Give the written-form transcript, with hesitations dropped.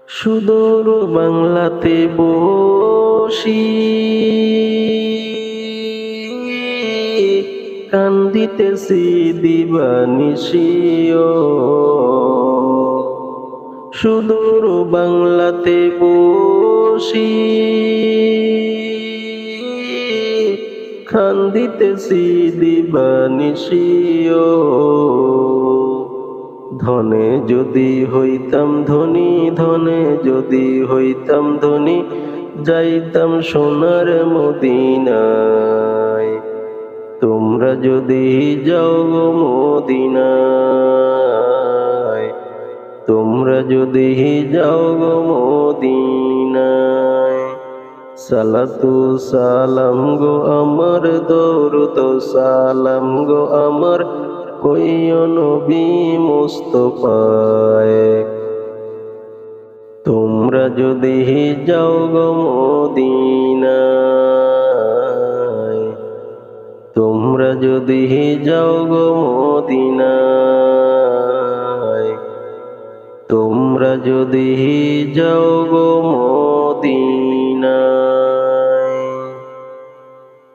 সুদূর বাংলাতে বসি কান্দিতেছি দিবানিশিও। সুদূর বাংলাতে বসি কান্দিতেছি দিবানিশিও। ধনে যদি হইতাম ধনী, ধনে যদি হইতাম ধনী, যাইতাম সোনার মদিনায়। তোমরা যদি যাও গো মদিনায়, তোমরা যদি যাও গো মদিনায়। সালাতু সালাম গো আমার, দরুদ সালাম গো আমার, কইও নবী মুস্তাফায়। তোমরা যদি যাও গো মদিনায়, তোমরা যদি যাও গো মদিনায়, তোমরা যদি যাও গো